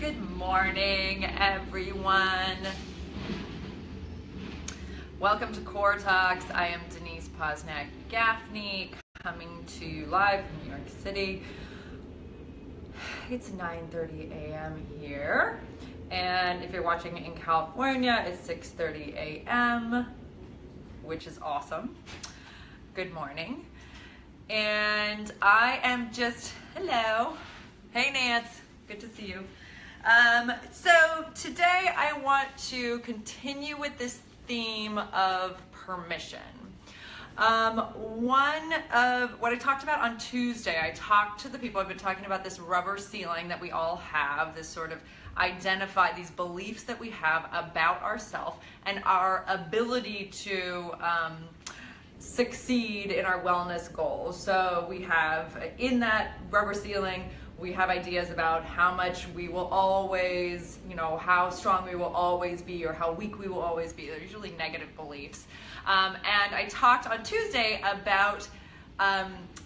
Good morning, everyone. Welcome to Core Talks. I am Denise Posnack-Gaffney, coming to you live from New York City. It's 9:30 a.m. here, and if you're watching in California, it's 6:30 a.m., which is awesome. Good morning. And I am just, hello. Hey, Nance. Good to see you. So today I want to continue with this theme of permission. One of what I talked about on Tuesday, I talked to the people, I've been talking about this rubber ceiling that we all have, this sort of identify these beliefs that we have about ourselves and our ability to succeed in our wellness goals. So we have in that rubber ceiling, we have ideas about how much we will always, how strong we will always be or how weak we will always be. They're usually negative beliefs. And I talked on Tuesday about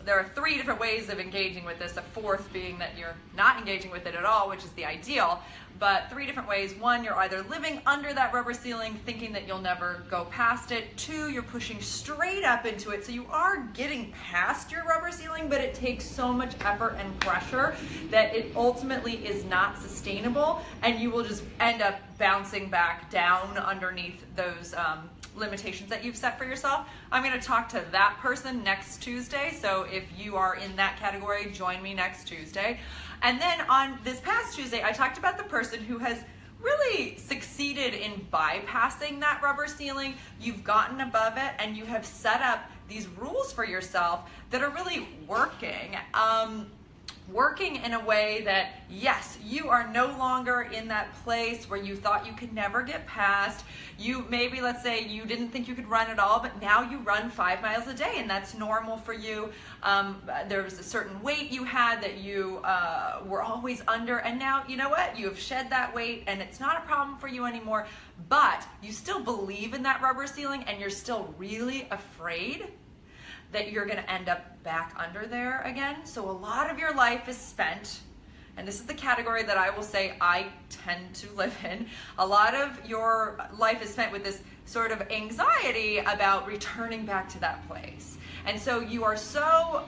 there are 3 different ways of engaging with this, a 4th being that you're not engaging with it at all, which is the ideal, but 3 different ways. 1, you're either living under that rubber ceiling thinking that you'll never go past it. 2, you're pushing straight up into it, so you are getting past your rubber ceiling, but it takes so much effort and pressure that it ultimately is not sustainable, and you will just end up bouncing back down underneath those limitations that you've set for yourself. I'm going to talk to that person next Tuesday, so if you are in that category, join me next Tuesday. And then on this past Tuesday, I talked about the person who has really succeeded in bypassing that rubber ceiling. You've gotten above it and you have set up these rules for yourself that are really working. Working in a way that, yes, you are no longer in that place where you thought you could never get past. You maybe, let's say you didn't think you could run at all, but now you run 5 miles a day and that's normal for you. There was a certain weight you had that you were always under, and now, you know what? You have shed that weight and it's not a problem for you anymore, but you still believe in that rubber ceiling and you're still really afraid that you're going to end up back under there again. So a lot of your life is spent, and this is the category that I will say I tend to live in. A lot of your life is spent with this sort of anxiety about returning back to that place. And so you are so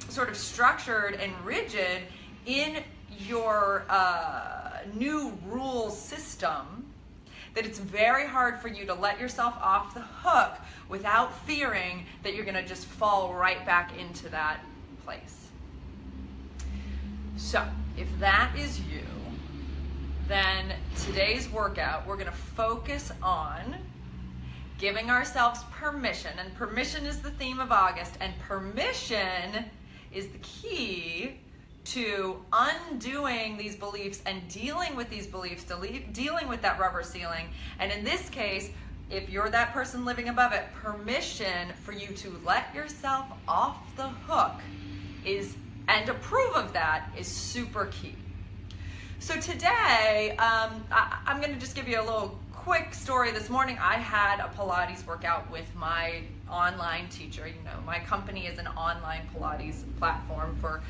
sort of structured and rigid in your new rule system that it's very hard for you to let yourself off the hook without fearing that you're gonna just fall right back into that place. So if that is you, then today's workout, we're gonna focus on giving ourselves permission, and permission is the theme of August, and permission is the key to undoing these beliefs and dealing with these beliefs, dealing with that rubber ceiling. And in this case, if you're that person living above it, permission for you to let yourself off the hook and approve of that is super key. So today, I'm gonna just give you a little quick story. This morning I had a Pilates workout with my online teacher. My company is an online Pilates platform for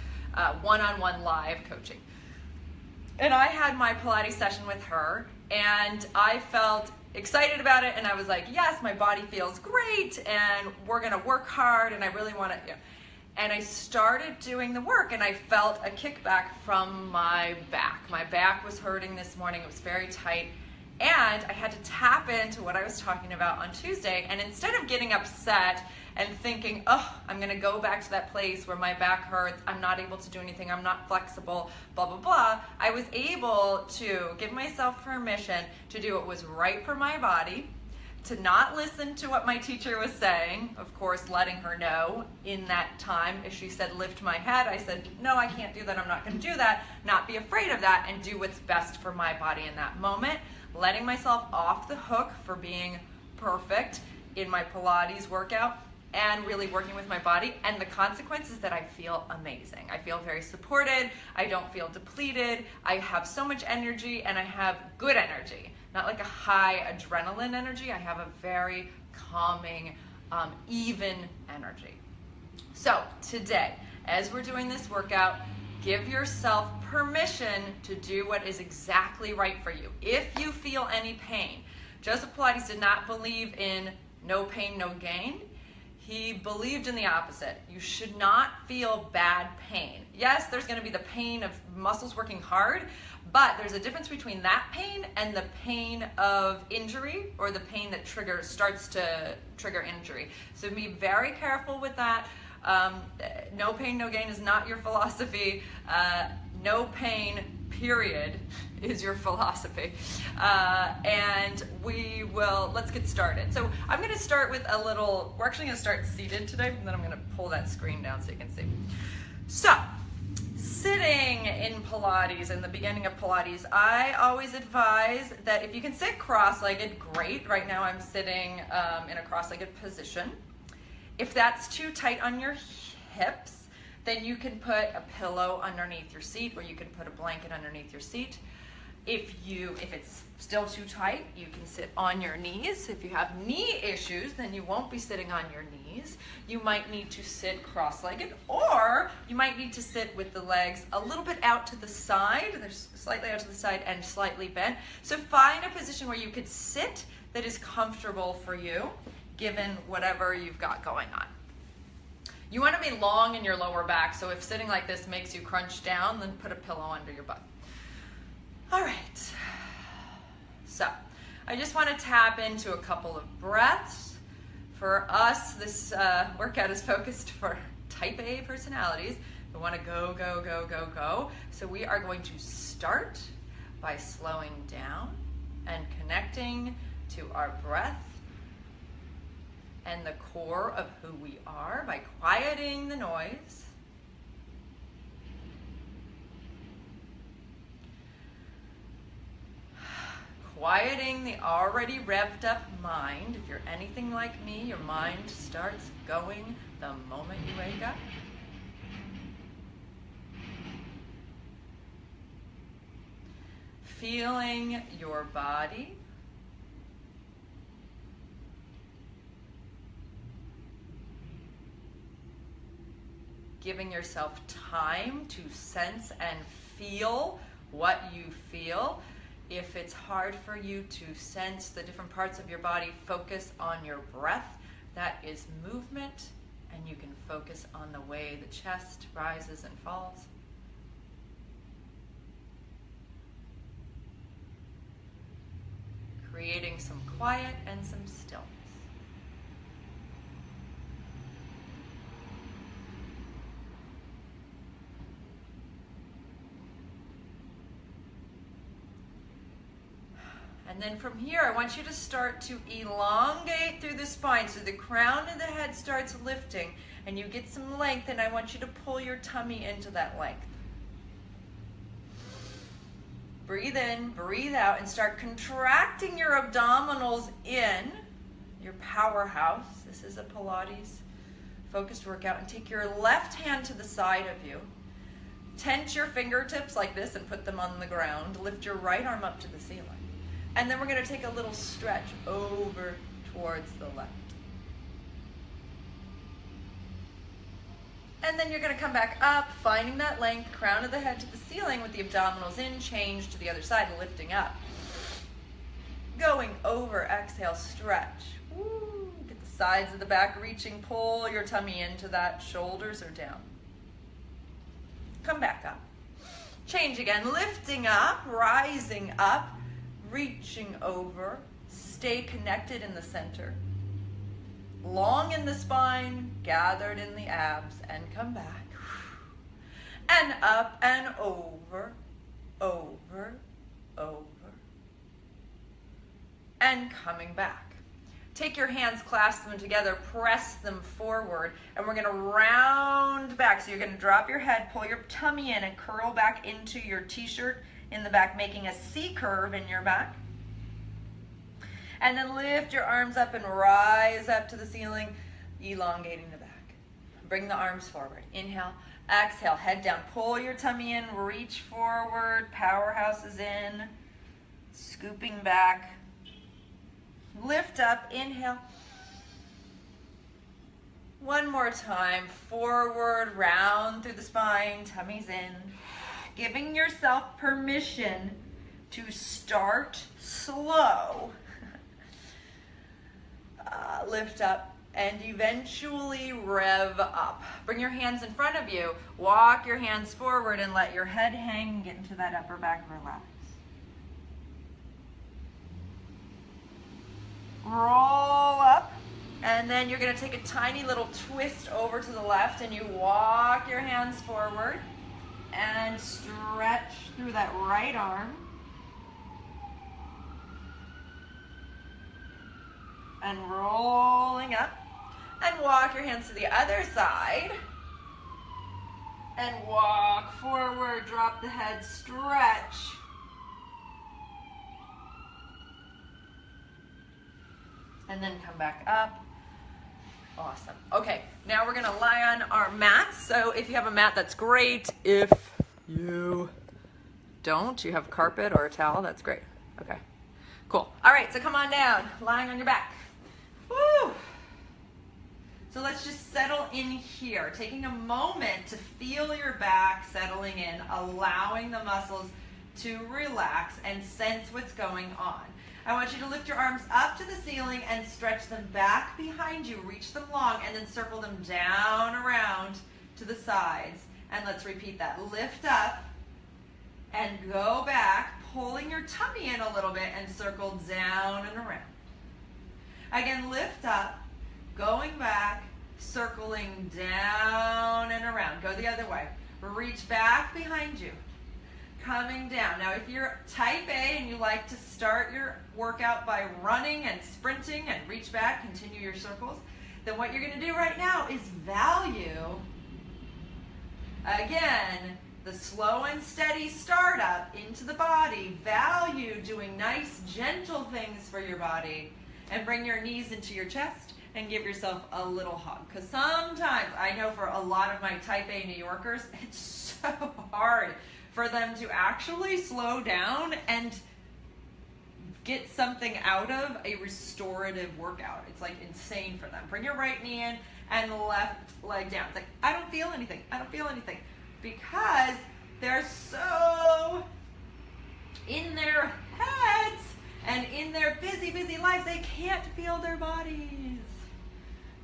one-on-one live coaching. And I had my Pilates session with her and I felt excited about it, and I was like, yes, my body feels great and we're gonna work hard and I really want to, and I started doing the work and I felt a kickback from my back. My back was hurting this morning, it was very tight, and I had to tap into what I was talking about on Tuesday, and instead of getting upset and thinking, oh, I'm gonna go back to that place where my back hurts, I'm not able to do anything, I'm not flexible, blah, blah, blah, I was able to give myself permission to do what was right for my body, to not listen to what my teacher was saying, of course, letting her know in that time. If she said, lift my head, I said, no, I can't do that, I'm not gonna do that, not be afraid of that, and do what's best for my body in that moment, letting myself off the hook for being perfect in my Pilates workout, and really working with my body. And the consequence is that I feel amazing. I feel very supported. I don't feel depleted. I have so much energy, and I have good energy. Not like a high adrenaline energy. I have a very calming, even energy. So today, as we're doing this workout, Give yourself permission to do what is exactly right for you. If you feel any pain, Joseph Pilates did not believe in no pain, no gain. He believed in the opposite. You should not feel bad pain. Yes, there's going to be the pain of muscles working hard, but there's a difference between that pain and the pain of injury, or the pain that starts to trigger injury. So be very careful with that. No pain, no gain is not your philosophy. No pain, period, is your philosophy. And let's get started. So I'm going to start with we're actually going to start seated today, and then I'm going to pull that screen down so you can see. So, sitting in Pilates, in the beginning of Pilates, I always advise that if you can sit cross-legged, great. Right now I'm sitting in a cross-legged position. If that's too tight on your hips, then you can put a pillow underneath your seat, or you can put a blanket underneath your seat. If it's still too tight, you can sit on your knees. If you have knee issues, then you won't be sitting on your knees. You might need to sit cross-legged, or you might need to sit with the legs a little bit out to the side. They're slightly out to the side and slightly bent. So find a position where you could sit that is comfortable for you, given whatever you've got going on. You want to be long in your lower back, so if sitting like this makes you crunch down, then put a pillow under your butt. All right, so I just want to tap into a couple of breaths. For us, this workout is focused for type A personalities who want to go, go, go, go, go. So we are going to start by slowing down and connecting to our breath and the core of who we are by quieting the noise. Quieting the already revved up mind. If you're anything like me, your mind starts going the moment you wake up. Feeling your body. Giving yourself time to sense and feel what you feel. If it's hard for you to sense the different parts of your body, focus on your breath. That is movement, and you can focus on the way the chest rises and falls. Creating some quiet and some stillness. And then from here, I want you to start to elongate through the spine so the crown of the head starts lifting and you get some length, and I want you to pull your tummy into that length. Breathe in, breathe out, and start contracting your abdominals in, your powerhouse. This is a Pilates focused workout. And take your left hand to the side of you. Tense your fingertips like this and put them on the ground. Lift your right arm up to the ceiling. And then we're going to take a little stretch over towards the left. And then you're going to come back up, finding that length, crown of the head to the ceiling with the abdominals in, change to the other side, lifting up. Going over, exhale, stretch. Woo. Get the sides of the back reaching, pull your tummy into that, shoulders are down. Come back up. Change again, lifting up, rising up. Reaching over, stay connected in the center. Long in the spine, gathered in the abs, and come back. And up and over, over, over. And coming back. Take your hands, clasp them together, press them forward, and we're going to round back. So you're going to drop your head, pull your tummy in, and curl back into your t-shirt in the back, making a C curve in your back. And then lift your arms up and rise up to the ceiling, elongating the back. Bring the arms forward. Inhale, exhale, head down. Pull your tummy in, reach forward, powerhouse is in, scooping back. Lift up, inhale. One more time, forward, round through the spine, tummy's in. Giving yourself permission to start slow. Lift up and eventually rev up. Bring your hands in front of you, walk your hands forward and let your head hang and get into that upper back relax. Roll up, and then you're going to take a tiny little twist over to the left and you walk your hands forward and stretch through that right arm. And rolling up, and walk your hands to the other side, and walk forward, drop the head, stretch. And then come back up. Awesome. Okay, now we're gonna lie on our mats. So if you have a mat, that's great. If you don't, you have carpet or a towel, that's great. Okay, cool. All right, so come on down, lying on your back. Woo! So let's just settle in here, taking a moment to feel your back settling in, allowing the muscles to relax and sense what's going on. I want you to lift your arms up to the ceiling and stretch them back behind you, reach them long, and then circle them down around to the sides. And let's repeat that. Lift up and go back, pulling your tummy in a little bit and circle down and around. Again, lift up, going back, circling down and around. Go the other way. Reach back behind you, coming down. Now, if you're type A and you like to start your workout by running and sprinting and reach back, continue your circles, then what you're going to do right now is value, again, the slow and steady startup into the body. Value doing nice, gentle things for your body. And bring your knees into your chest and give yourself a little hug. Because sometimes, I know for a lot of my type A New Yorkers, it's so hard for them to actually slow down and get something out of a restorative workout. It's like insane for them. Bring your right knee in and left leg down. It's like, I don't feel anything. I don't feel anything. Because they're so in their heads and in their busy, busy lives, they can't feel their bodies.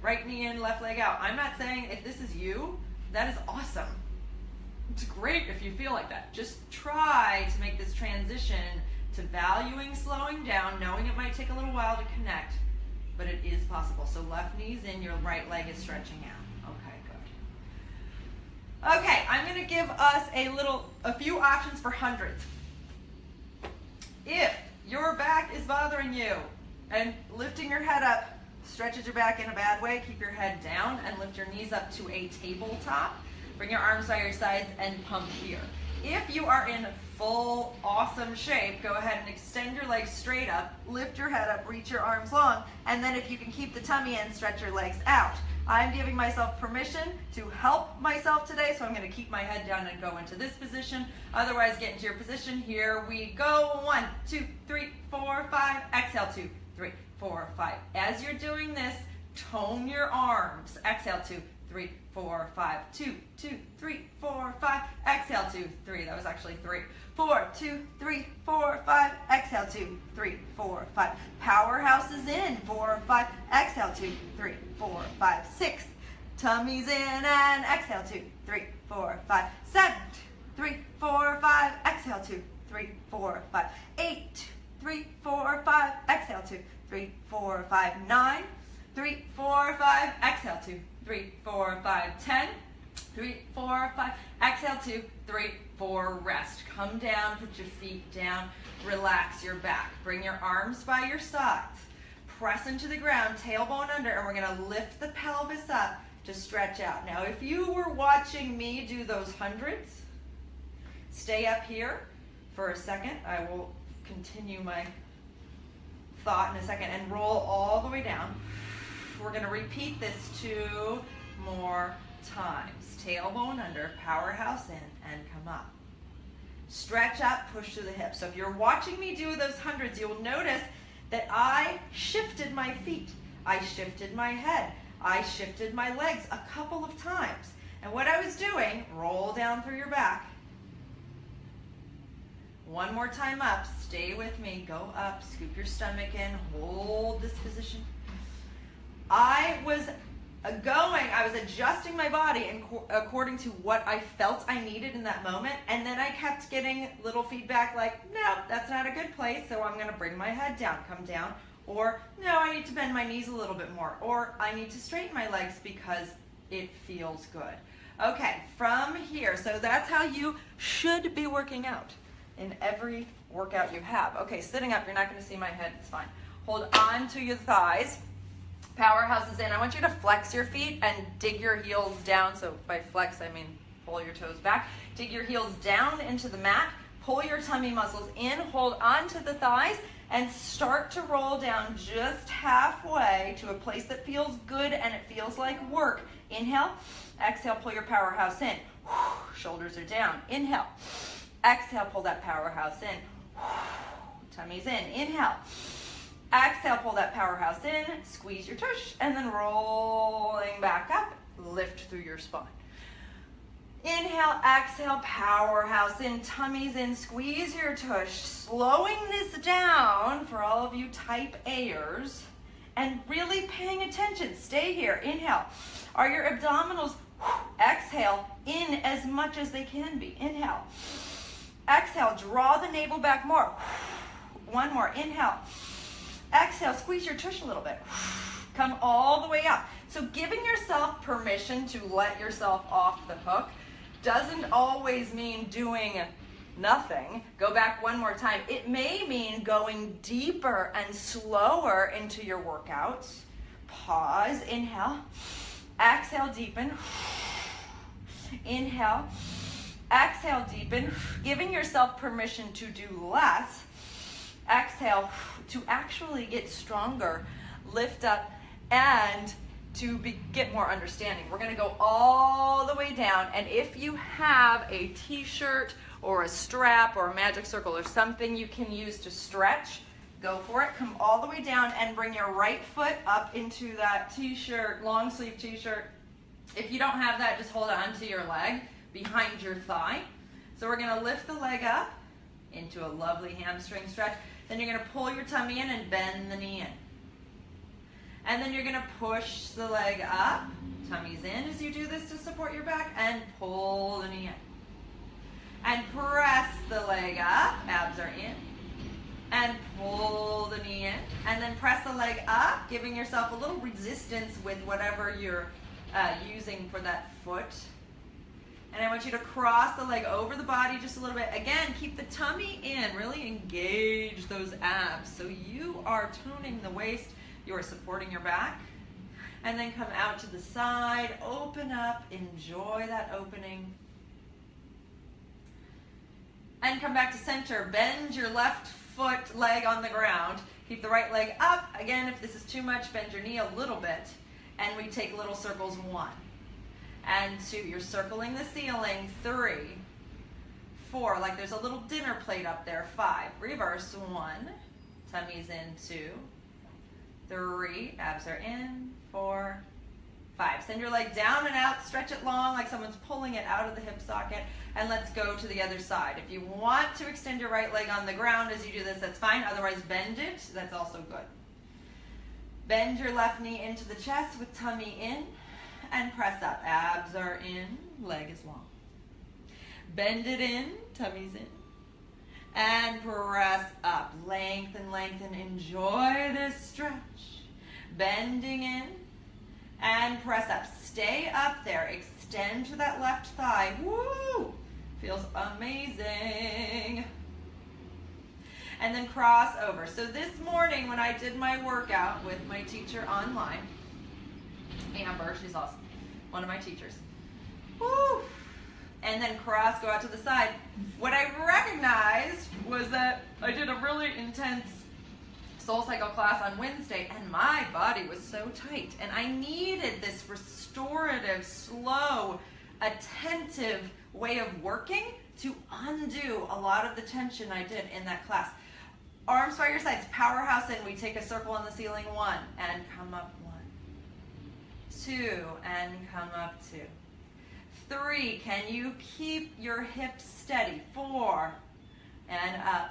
Right knee in, left leg out. I'm not saying if this is you, that is awesome. It's great if you feel like that. Just try to make this transition to valuing slowing down, knowing it might take a little while to connect, but it is possible. So left knee's in, your right leg is stretching out. Okay, good. Okay, I'm going to give us a few options for hundreds. If your back is bothering you and lifting your head up stretches your back in a bad way, keep your head down and lift your knees up to a tabletop. Bring your arms by your sides and pump here. If you are in full awesome shape, go ahead and extend your legs straight up, lift your head up, reach your arms long, and then if you can keep the tummy in, stretch your legs out. I'm giving myself permission to help myself today, so I'm going to keep my head down and go into this position. Otherwise, get into your position. Here we go. 1, 2, 3, 4, 5. Exhale, 2, 3, 4, 5. As you're doing this, tone your arms. Exhale, 2, 3, 4, 5. 2, 2, 3, 4, 5. Exhale, 2, 3. That was actually 3. 4, 2, 3, 4, 5. Exhale, 2, 3, 4, 5. Powerhouse is in. 4, 5. Exhale, 2, 3, 4, 5. 6. Tummy's in and exhale, 2, 3, 4, 5. 7, 3, 4, 5. Exhale, 2, 3, 4, 5. 8, 3, 4, 5. Exhale, 2, 3, 4, 5. 9, 3, 4, 5. Exhale, 2, 3, 4, 5. 10, 3, 4, 5. Exhale, 2, 3, 4. Rest. Come down, put your feet down, relax your back. Bring your arms by your sides. Press into the ground, tailbone under, and we're going to lift the pelvis up to stretch out. Now, if you were watching me do those hundreds, stay up here for a second. I will continue my thought in a second and roll all the way down. We're going to repeat this 2 more times. Tailbone under, powerhouse in, and come up. Stretch up, push through the hips. So if you're watching me do those hundreds, you'll notice that I shifted my feet. I shifted my head. I shifted my legs a couple of times. And what I was doing, roll down through your back. One more time up, stay with me, go up, scoop your stomach in, hold this position. I was adjusting my body according to what I felt I needed in that moment, and then I kept getting little feedback like, no, that's not a good place, so I'm gonna bring my head down, come down, or no, I need to bend my knees a little bit more, or I need to straighten my legs because it feels good. Okay, from here, so that's how you should be working out in every workout you have. Okay, sitting up, you're not gonna see my head, it's fine. Hold on to your thighs. Powerhouse is in. I want you to flex your feet and dig your heels down. So by flex, I mean pull your toes back. Dig your heels down into the mat. Pull your tummy muscles in. Hold on to the thighs and start to roll down just halfway to a place that feels good and it feels like work. Inhale. Exhale, pull your powerhouse in. Shoulders are down. Inhale. Exhale, pull that powerhouse in. Tummy's in. Inhale. Exhale, pull that powerhouse in, squeeze your tush, and then rolling back up, lift through your spine. Inhale, exhale, powerhouse in, tummy's in, squeeze your tush, slowing this down for all of you type A'ers, and really paying attention. Stay here. Inhale. Are your abdominals, exhale, in as much as they can be. Inhale. Exhale, draw the navel back more. One more. Inhale. Exhale, squeeze your tush a little bit. Come all the way up. So giving yourself permission to let yourself off the hook doesn't always mean doing nothing. Go back one more time. It may mean going deeper and slower into your workouts. Pause, inhale. Exhale, deepen. Inhale. Exhale, deepen. Giving yourself permission to do less. Exhale to actually get stronger, lift up, and to get more understanding. We're gonna go all the way down, and if you have a t-shirt or a strap or a magic circle or something you can use to stretch, go for it. Come all the way down and bring your right foot up into that t-shirt, long sleeve t-shirt. If you don't have that, just hold on to your leg behind your thigh. So we're gonna lift the leg up into a lovely hamstring stretch. Then you're going to pull your tummy in and bend the knee in. And then you're going to push the leg up, tummy's in as you do this to support your back, and pull the knee in. And press the leg up, abs are in, and pull the knee in. And then press the leg up, giving yourself a little resistance with whatever you're using for that foot. And I want you to cross the leg over the body just a little bit. Again, keep the tummy in. Really engage those abs. So you are toning the waist. You are supporting your back. And then come out to the side. Open up. Enjoy that opening. And come back to center. Bend your left leg on the ground. Keep the right leg up. Again, if this is too much, bend your knee a little bit. And we take little circles. 1 and 2. You're circling the ceiling. 3, 4, like there's a little dinner plate up there. 5, reverse. 1, tummy's in. 2, 3, abs are in. 4, 5. Send your leg down and out, stretch it long like someone's pulling it out of the hip socket, and let's go to the other side. If you want to extend your right leg on the ground as you do this, that's fine. Otherwise, bend it. That's also good. Bend your left knee into the chest with tummy in. And press up. Abs are in, leg is long. Bend it in, tummy's in. And press up. Lengthen, lengthen. Enjoy this stretch. Bending in and press up. Stay up there. Extend to that left thigh. Woo! Feels amazing. And then cross over. So this morning when I did my workout with my teacher online, Amber, she's awesome, one of my teachers. Woo! And then cross, go out to the side. What I recognized was that I did a really intense soul cycle class on Wednesday, and my body was so tight, and I needed this restorative, slow, attentive way of working to undo a lot of the tension I did in that class. Arms by your sides, powerhouse in. We take a circle on the ceiling. 1, and come up. 1, 2, and come up 2. 3, can you keep your hips steady? 4, and up.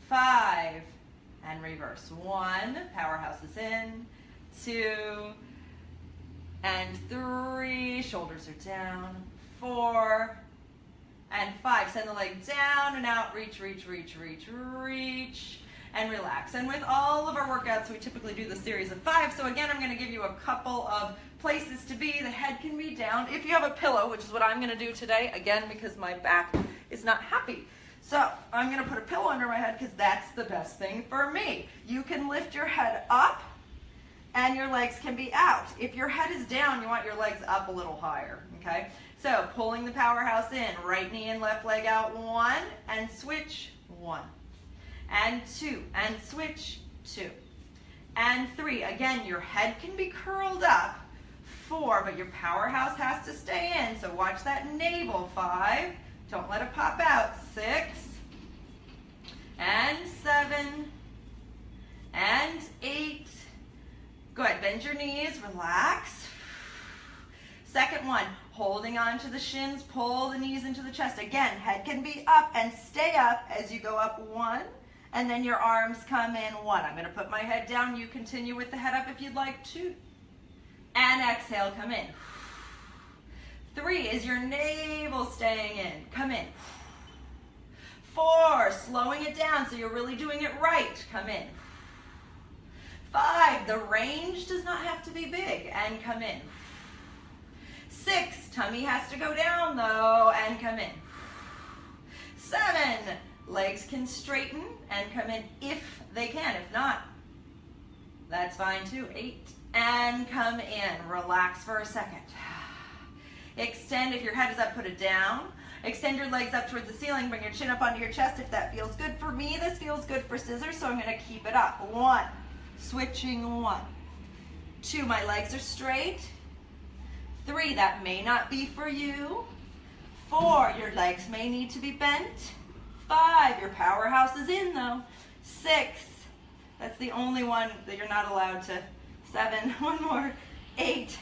5, and reverse. 1, powerhouse is in. 2, and 3, shoulders are down. 4, and 5. Send the leg down and out. Reach, reach, reach, reach, reach, and relax. And with all of our workouts, we typically do the series of 5. So again, I'm going to give you a couple of places to be. The head can be down. If you have a pillow, which is what I'm going to do today, again, because my back is not happy. So I'm going to put a pillow under my head because that's the best thing for me. You can lift your head up and your legs can be out. If your head is down, you want your legs up a little higher, okay? So pulling the powerhouse in, right knee and left leg out, 1, and switch, 1, and 2, and switch, 2, and 3. Again, your head can be curled up, 4, but your powerhouse has to stay in, so watch that navel, 5, don't let it pop out, 6, and 7, and 8. Good, bend your knees, relax. Second one, holding on to the shins, pull the knees into the chest. Again, head can be up and stay up as you go up, 1, and then your arms come in, 1. I'm gonna put my head down, you continue with the head up if you'd like, 2, and exhale, come in. 3, is your navel staying in, come in. 4, slowing it down so you're really doing it right, come in. 5, the range does not have to be big, and come in. 6, tummy has to go down though, and come in. 7, legs can straighten and come in if they can. If not, that's fine too. 8, and come in. Relax for a second. Extend, if your head is up, put it down. Extend your legs up towards the ceiling, bring your chin up onto your chest if that feels good. For me, this feels good for scissors, so I'm gonna keep it up. 1, switching, 1. 2, my legs are straight. 3, that may not be for you. 4, your legs may need to be bent. 5, your powerhouse is in though. 6, that's the only one that you're not allowed to. 7, one more. 8,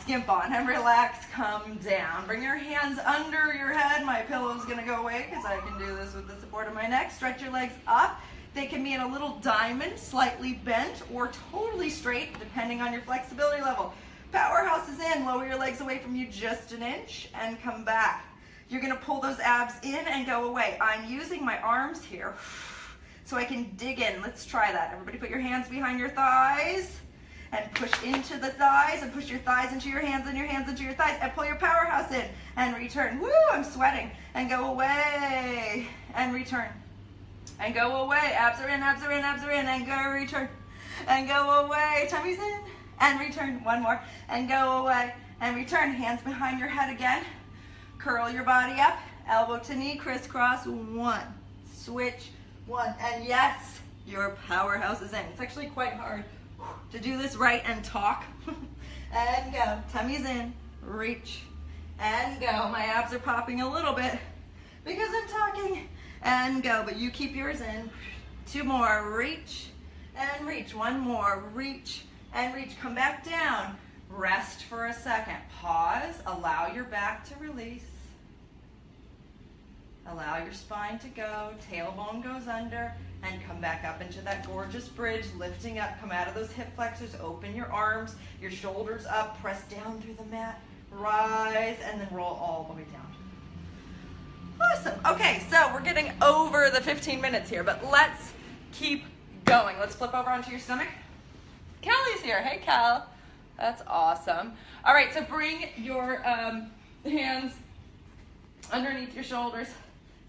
skimp on and relax, come down. Bring your hands under your head. My pillow's gonna go away because I can do this with the support of my neck. Stretch your legs up. They can be in a little diamond, slightly bent, or totally straight, depending on your flexibility level. Powerhouse is in. Lower your legs away from you just an inch and come back. You're gonna pull those abs in and go away. I'm using my arms here so I can dig in. Let's try that. Everybody put your hands behind your thighs and push into the thighs and push your thighs into your hands and your hands into your thighs and pull your powerhouse in and return. Woo, I'm sweating. And go away and return. And go away. Abs are in, abs are in, abs are in, and go return. And go away. Tummy's in and return. One more. And go away and return. Hands behind your head again. Curl your body up. Elbow to knee, crisscross. 1. Switch. 1. And yes, your powerhouse is in. It's actually quite hard to do this right and talk. And go. Tummy's in. Reach. And go. My abs are popping a little bit because I'm talking. And go. But you keep yours in. 2 more. Reach and reach. 1 more. Reach and reach. Come back down. Rest for a second. Pause. Allow your back to release. Allow your spine to go. Tailbone goes under. And come back up into that gorgeous bridge, lifting up. Come out of those hip flexors. Open your arms, your shoulders up. Press down through the mat. Rise, and then roll all the way down. Awesome. Okay, so we're getting over the 15 minutes here, but let's keep going. Let's flip over onto your stomach. Kelly's here. Hey, Kel. That's awesome. All right, so bring your hands underneath your shoulders.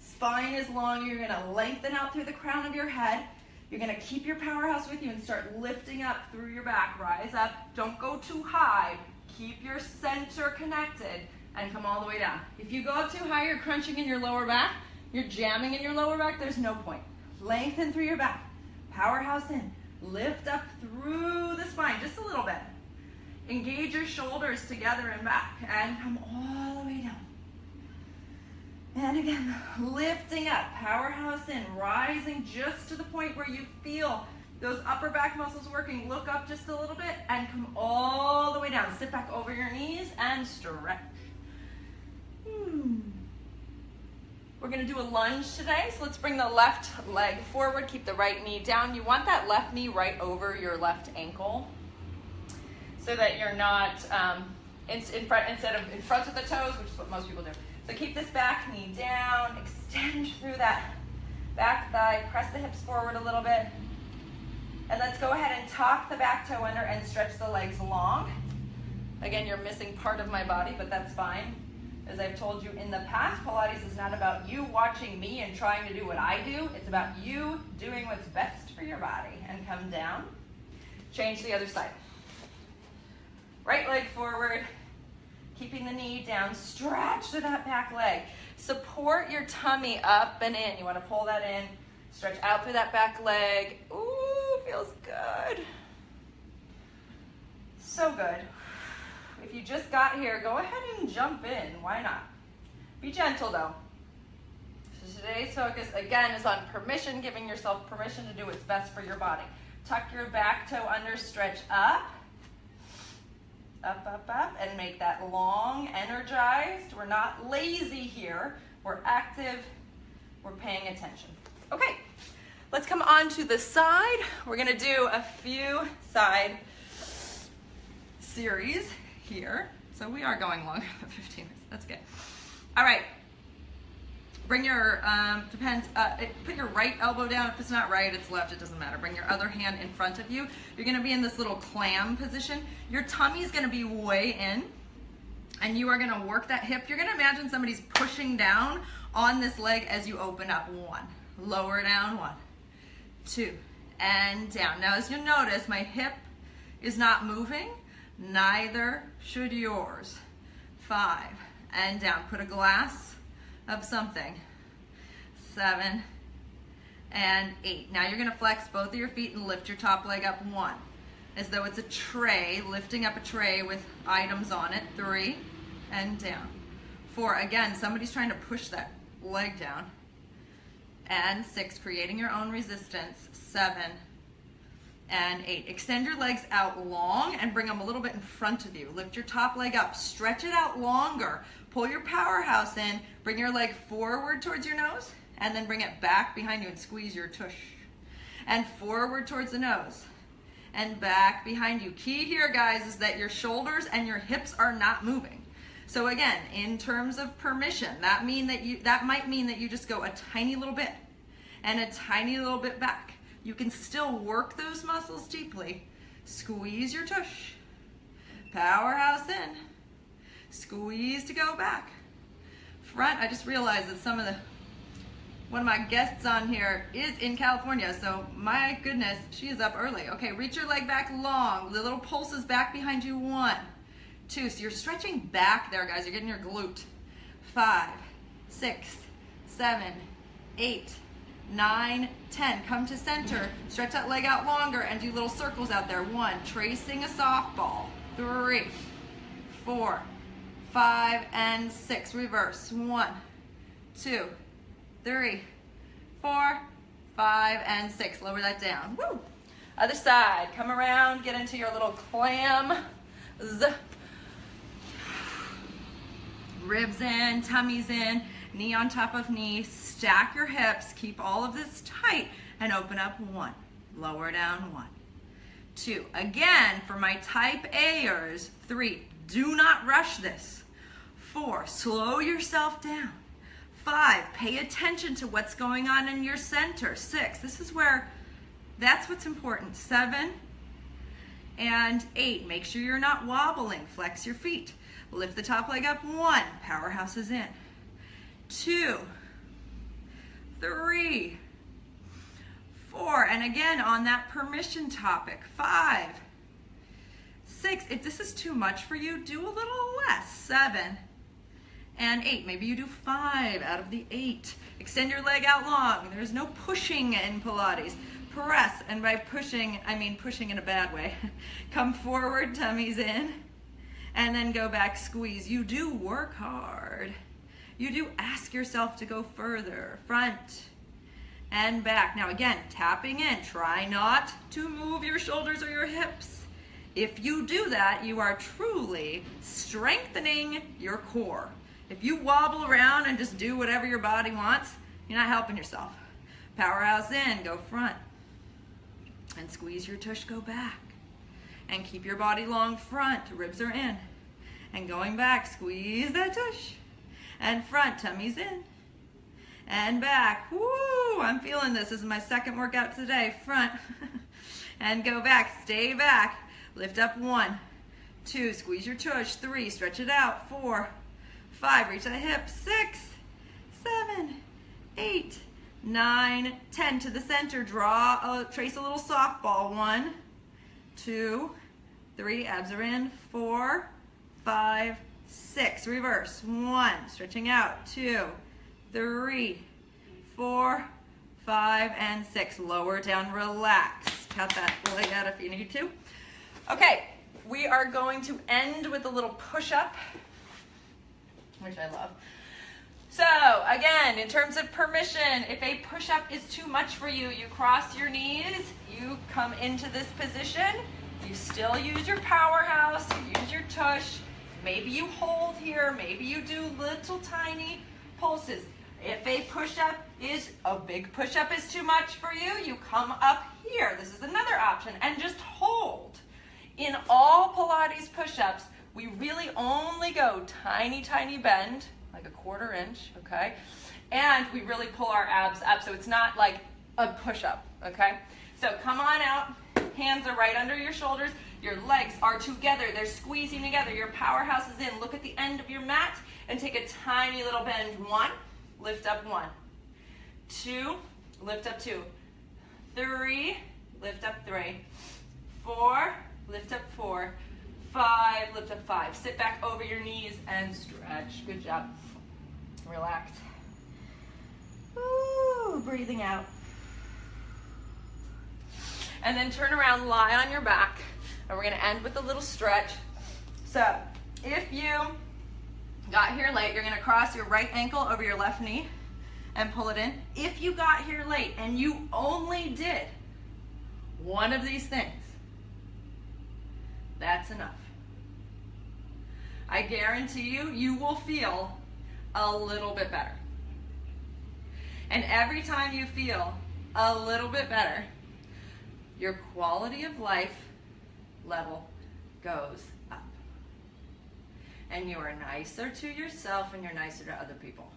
Spine is long. You're going to lengthen out through the crown of your head. You're going to keep your powerhouse with you and start lifting up through your back. Rise up. Don't go too high. Keep your center connected and come all the way down. If you go up too high, you're crunching in your lower back. You're jamming in your lower back. There's no point. Lengthen through your back. Powerhouse in. Lift up through the spine just a little bit. Engage your shoulders together and back and come all the way down. And again, lifting up, powerhouse in, rising just to the point where you feel Those upper back muscles working. Look up just a little bit and come all the way down. Sit back over your knees and stretch. We're gonna do a lunge today, so let's bring the left leg forward, keep the right knee down. You want that left knee right over your left ankle so that you're not instead of in front of the toes, which is what most people do. So keep this back knee down, extend through that back thigh, press the hips forward a little bit. And let's go ahead and tuck the back toe under and stretch the legs long. Again, you're missing part of my body, but that's fine. As I've told you in the past, Pilates is not about you watching me and trying to do what I do. It's about you doing what's best for your body. And come down. Change the other side. Right leg forward, keeping the knee down. Stretch through that back leg. Support your tummy up and in. You want to pull that in. Stretch out through that back leg. Ooh, feels good. So good. If you just got here, go ahead and jump in. Why not? Be gentle though. So today's focus, again, is on permission, giving yourself permission to do what's best for your body. Tuck your back toe under, stretch up. Up, up, up, and make that long, energized. We're not lazy here. We're active. We're paying attention. Okay, let's come on to the side. We're gonna do a few side series here. So we are going longer than 15 minutes, that's good. All right, bring your, put your right elbow down. If it's not right, it's left, it doesn't matter. Bring your other hand in front of you. You're gonna be in this little clam position. Your tummy is gonna be way in, and you are gonna work that hip. You're gonna imagine somebody's pushing down on this leg as you open up. 1, lower down, 1, 2, and down. Now as you'll notice, my hip is not moving, neither should yours. 5, and down. Put a glass of something. 7, and 8. Now you're gonna flex both of your feet and lift your top leg up. 1, as though it's a tray, lifting up a tray with items on it. 3, and down. 4, again, somebody's trying to push that leg down. And 6, creating your own resistance. 7, and 8. Extend your legs out long and bring them a little bit in front of you. Lift your top leg up, stretch it out longer. Pull your powerhouse in, bring your leg forward towards your nose, and then bring it back behind you and squeeze your tush. And forward towards the nose, and back behind you. Key here, guys, is that your shoulders and your hips are not moving. So again, in terms of permission, that might mean that you just go a tiny little bit and a tiny little bit back. You can still work those muscles deeply. Squeeze your tush. Powerhouse in. Squeeze to go back. Front, I just realized that one of my guests on here is in California, so my goodness, she is up early. Okay, reach your leg back long. The little pulses back behind you. 1, 2, so you're stretching back there, guys. You're getting your glute. 5, 6, 7, 8, 9, 10. Come to center. Stretch that leg out longer and do little circles out there. 1, tracing a softball. 3, 4, 5, and 6. Reverse. 1, 2, 3, 4, 5, and 6. Lower that down. Woo! Other side. Come around. Get into your little clam. Ribs in, tummies in, knee on top of knee. Stack your hips. Keep all of this tight and open up. 1. Lower down. 1, 2. Again, for my type A'ers. 3. Do not rush this. 4. Slow yourself down. 5. Pay attention to what's going on in your center. 6. This is where, that's what's important. 7 and 8. Make sure you're not wobbling. Flex your feet. Lift the top leg up. 1. Powerhouse is in. 2, 3, 4. And again, on that permission topic. 5, 6. If this is too much for you, do a little less. 7 and 8. Maybe you do 5 out of the 8. Extend your leg out long. There's no pushing in Pilates. Press, and by pushing, I mean pushing in a bad way. Come forward, tummies in, and then go back, squeeze. You do work hard. You do ask yourself to go further. Front and back. Now again, tapping in. Try not to move your shoulders or your hips. If you do that, you are truly strengthening your core. If you wobble around and just do whatever your body wants, you're not helping yourself. Powerhouse in, go front. And squeeze your tush, go back. And keep your body long front, ribs are in. And going back, squeeze that tush. And front, tummy's in. And back, woo, I'm feeling this. This is my second workout today. Front, and go back, stay back. Lift up 1, 2, squeeze your tush, 3, stretch it out, 4, 5, reach the hips, 6, 7, 8, 9, 10 to the center. Trace a little softball. 1, 2, 3, abs are in, 4, 5, 6, reverse. 1, stretching out, 2, 3, 4, 5, and 6. Lower down, relax. Tap that leg out if you need to. Okay, we are going to end with a little push-up, which I love. So again, in terms of permission, if a push-up is too much for you, you cross your knees, you come into this position, you still use your powerhouse, you use your tush, maybe you hold here, maybe you do little tiny pulses. If a push-up is, a big push-up is too much for you, you come up here. This is another option, and just hold. In all Pilates push-ups, we really only go tiny, tiny bend, like a 1/4 inch, okay? And we really pull our abs up, so it's not like a push-up, okay? So come on out, hands are right under your shoulders, your legs are together, they're squeezing together, your powerhouse is in. Look at the end of your mat and take a tiny little bend. 1, lift up 1, 2, lift up 2, 3, lift up 3, 4, lift up 4, 5, lift up 5. Sit back over your knees and stretch. Good job. Relax. Ooh, breathing out. And then turn around, lie on your back, and we're going to end with a little stretch. So if you got here late, you're going to cross your right ankle over your left knee and pull it in. If you got here late and you only did one of these things, that's enough. I guarantee you, you will feel a little bit better. And every time you feel a little bit better, your quality of life level goes up. And you are nicer to yourself and you're nicer to other people.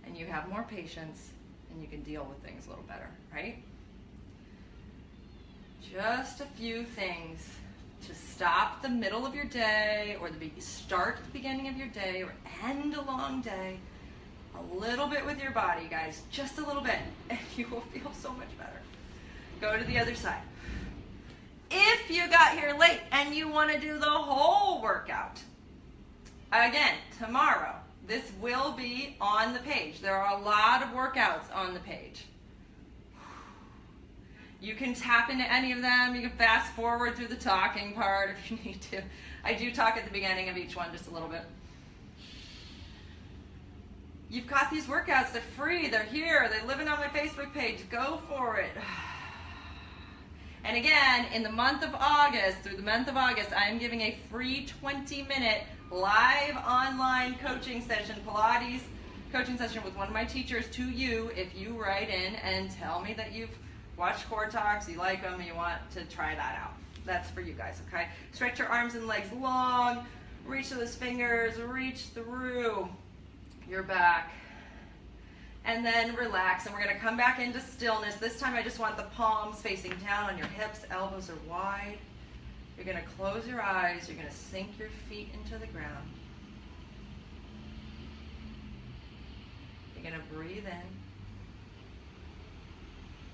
And you have more patience and you can deal with things a little better, right? Just a few things to stop the middle of your day or start the beginning of your day or end a long day a little bit with your body, guys, just a little bit, and you will feel so much better. Go to the other side. If you got here late and you want to do the whole workout, again, tomorrow, this will be on the page. There are a lot of workouts on the page. You can tap into any of them. You can fast forward through the talking part if you need to. I do talk at the beginning of each one just a little bit. You've got these workouts. They're free. They're here. They're living on my Facebook page. Go for it. And again, in the month of August, through the month of August, I am giving a free 20-minute live online coaching session, Pilates coaching session with one of my teachers to you if you write in and tell me that you've watch Core Talks, you like them, you want to try that out. That's for you guys, okay? Stretch your arms and legs long, reach those fingers, reach through your back, and then relax, and we're gonna come back into stillness. This time I just want the palms facing down on your hips, elbows are wide. You're gonna close your eyes, you're gonna sink your feet into the ground. You're gonna breathe in.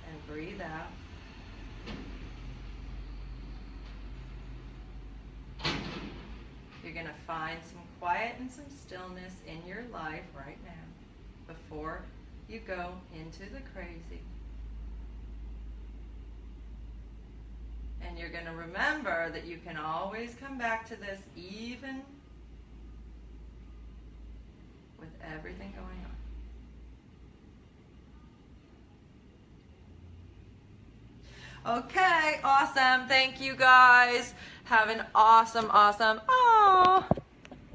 And breathe out. You're going to find some quiet and some stillness in your life right now before you go into the crazy. And you're going to remember that you can always come back to this even with everything going on. Okay, awesome. Thank you guys. Have an awesome, oh,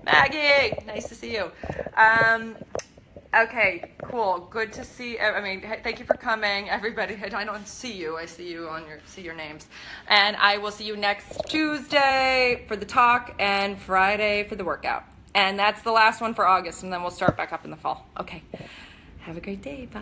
Maggie, nice to see you. Okay, cool. Good to see. I mean, thank you for coming, everybody. I don't see you. I see you on your names, and I will see you next Tuesday for the talk and Friday for the workout. And that's the last one for August, and then we'll start back up in the fall. Okay. Have a great day. Bye.